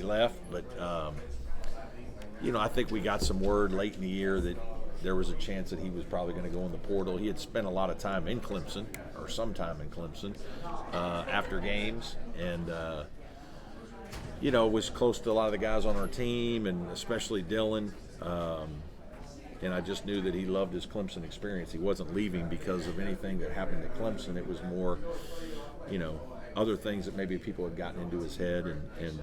left, but I think we got some word late in the year that there was a chance that he was probably going to go in the portal. He had spent a lot of time in Clemson, or some time in Clemson, after games, and was close to a lot of the guys on our team, and especially Dylan. And I just knew that he loved his Clemson experience. He wasn't leaving because of anything that happened at Clemson. It was more, other things that maybe people had gotten into his head, and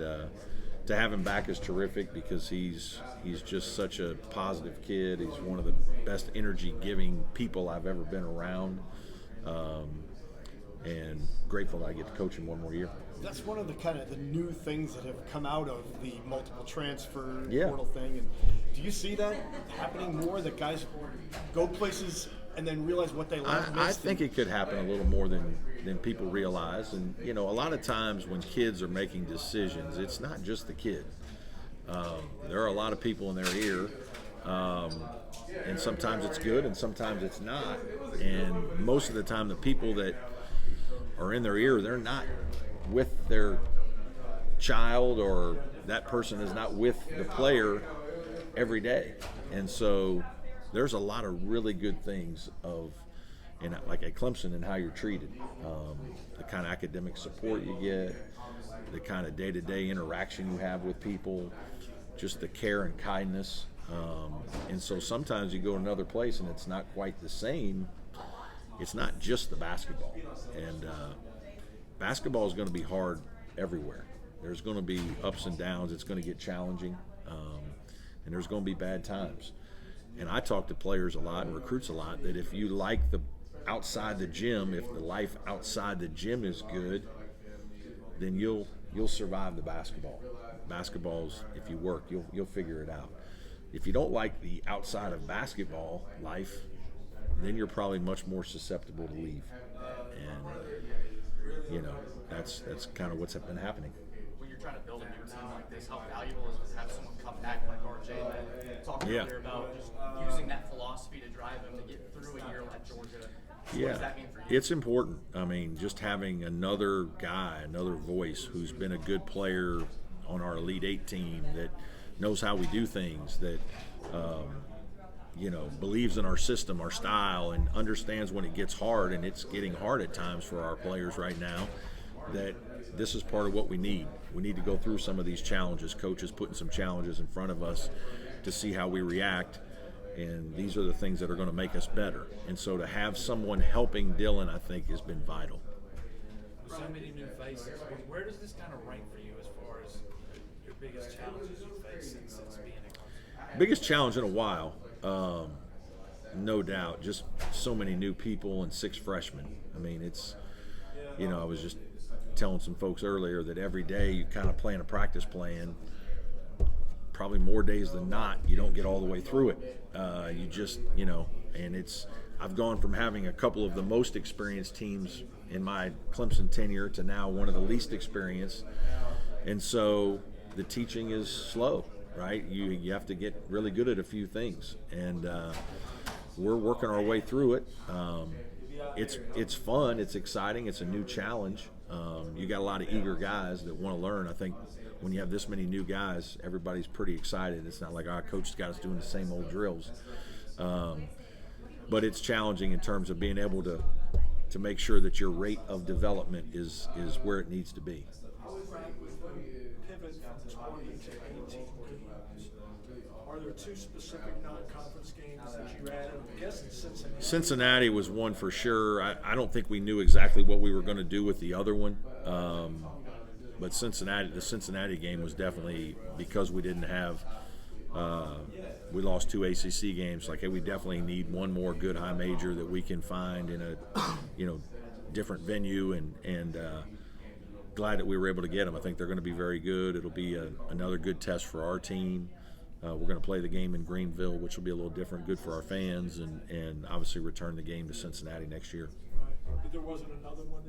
to have him back is terrific because he's just such a positive kid. He's one of the best energy-giving people I've ever been around, and grateful that I get to coach him one more year. That's one of the kind of the new things that have come out of the multiple transfer Yeah. portal thing. And do you see that happening more, that guys go places and then realize what they love? I think it could happen a little more than people realize. And, a lot of times when kids are making decisions, it's not just the kid. There are a lot of people in their ear, and sometimes it's good and sometimes it's not. And most of the time the people that are in their ear, they're not with their child, or that person is not with the player every day. And so there's a lot of really good things like at Clemson, and how you're treated, the kind of academic support you get, the kind of day-to-day interaction you have with people, just the care and kindness. And so sometimes you go to another place and it's not quite the same. It's not just the basketball. And basketball is going to be hard everywhere. There's going to be ups and downs. It's going to get challenging, and there's going to be bad times. And I talk to players a lot and recruits a lot that if you like the outside the gym, if the life outside the gym is good, then you'll survive the basketball. Basketball's, if you work, you'll figure it out. If you don't like the outside of basketball life, then you're probably much more susceptible to leave. And that's kind of what's been happening. When you're trying to build a new team like this, how valuable is it to have someone come back like RJ and talk earlier about just using that philosophy to drive them to get through a year like Georgia? What does that mean for you? It's important. I mean, just having another guy, another voice who's been a good player on our Elite 8 team, that knows how we do things, that believes in our system, our style, and understands when it gets hard, and it's getting hard at times for our players right now, that this is part of what we need. We need to go through some of these challenges. Coach is putting some challenges in front of us to see how we react, and these are the things that are going to make us better. And so to have someone helping Dylan, I think, has been vital. So many new faces. Where does this kind of rank for you as far as your biggest challenges you face since being in? Biggest challenge in a while, no doubt. Just so many new people and 6 freshmen. I mean, it's, I was just telling some folks earlier that every day you kind of playing a practice plan. Probably more days than not, you don't get all the way through it. You just, and it's, I've gone from having a couple of the most experienced teams in my Clemson tenure to now one of the least experienced. And so the teaching is slow, right? You have to get really good at a few things. And we're working our way through it. It's fun, it's exciting, it's a new challenge. You got a lot of eager guys that want to learn. I think when you have this many new guys, everybody's pretty excited. It's not like our coach's got us doing the same old drills. But it's challenging in terms of being able to make sure that your rate of development is where it needs to be. Pivot from 20 to 18 games. Are there 2 specific non-conference games that you added? I'm guessing Cincinnati. Cincinnati was one for sure. I don't think we knew exactly what we were going to do with the other one. But the Cincinnati game was definitely because we didn't have we lost 2 ACC games. Like, hey, we definitely need one more good high major that we can find in a different venue, and glad that we were able to get them. I think they're going to be very good. It'll be another good test for our team. We're going to play the game in Greenville, which will be a little different, good for our fans, and obviously return the game to Cincinnati next year. But there wasn't another one?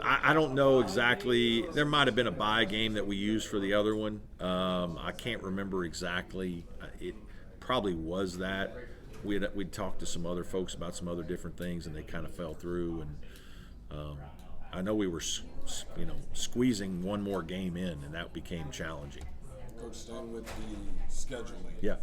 I don't know exactly. There might have been a bye game that we used for the other one. I can't remember exactly. It probably was that. We'd talked to some other folks about some other different things, and they kind of fell through. And I know we were, squeezing one more game in, and that became challenging. Coach, staying with the scheduling. Yeah.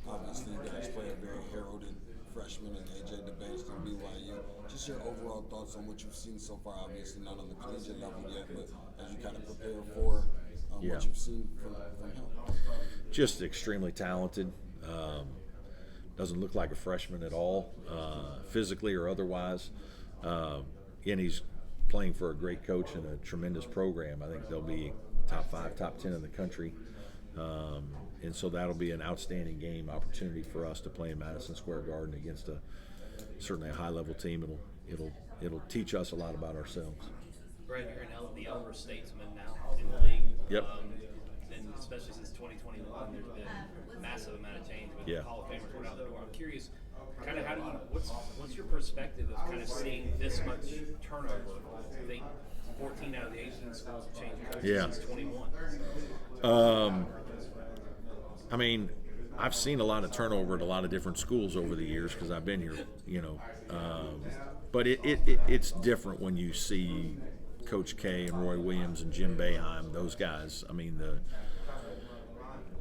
Obviously, you guys play a very heralded freshman in AJ DeBase from BYU. Just your overall thoughts on what you've seen so far. Obviously, not on the collegiate level yet, but as you kind of prepare for what you've seen from him. Just extremely talented. Doesn't look like a freshman at all, physically or otherwise. And he's playing for a great coach and a tremendous program. I think they'll be top 5, top 10 in the country. And so that'll be an outstanding game opportunity for us to play in Madison Square Garden against certainly a high-level team. It'll teach us a lot about ourselves. Brad, you're the elder statesman now in the league. Yep. And especially since 2021, there's been a massive amount of change with the Hall of Famers going out the door. I'm curious, kind of what's your perspective of kind of seeing this much turnover? I think 14 out of the 18 schools have changed coaches since 21. I mean, I've seen a lot of turnover at a lot of different schools over the years because I've been here, but it's different when you see Coach K and Roy Williams and Jim Boeheim, those guys. I mean, the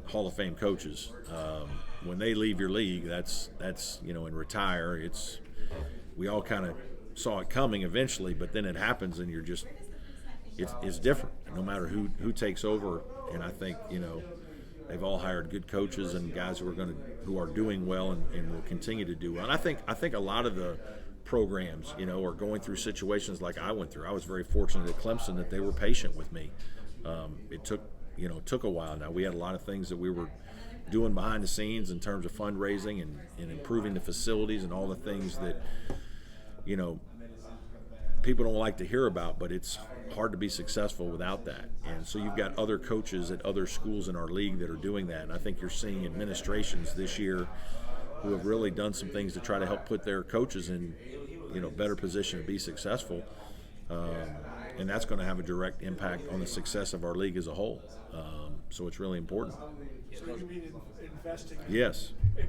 Hall of Fame coaches. When they leave your league, that's and retire. We all kind of saw it coming eventually, but then it happens, and you're just it's different no matter who takes over. And I think they've all hired good coaches and guys who are doing well and will continue to do well. And I think a lot of the programs, are going through situations like I went through. I was very fortunate at Clemson that they were patient with me. It took a while. Now we had a lot of things that we were doing behind the scenes in terms of fundraising and improving the facilities and all the things that people don't like to hear about, but it's hard to be successful without that. And so you've got other coaches at other schools in our league that are doing that. And I think you're seeing administrations this year who have really done some things to try to help put their coaches in better position to be successful. And that's going to have a direct impact on the success of our league as a whole. So it's really important. So you mean investing Yes. in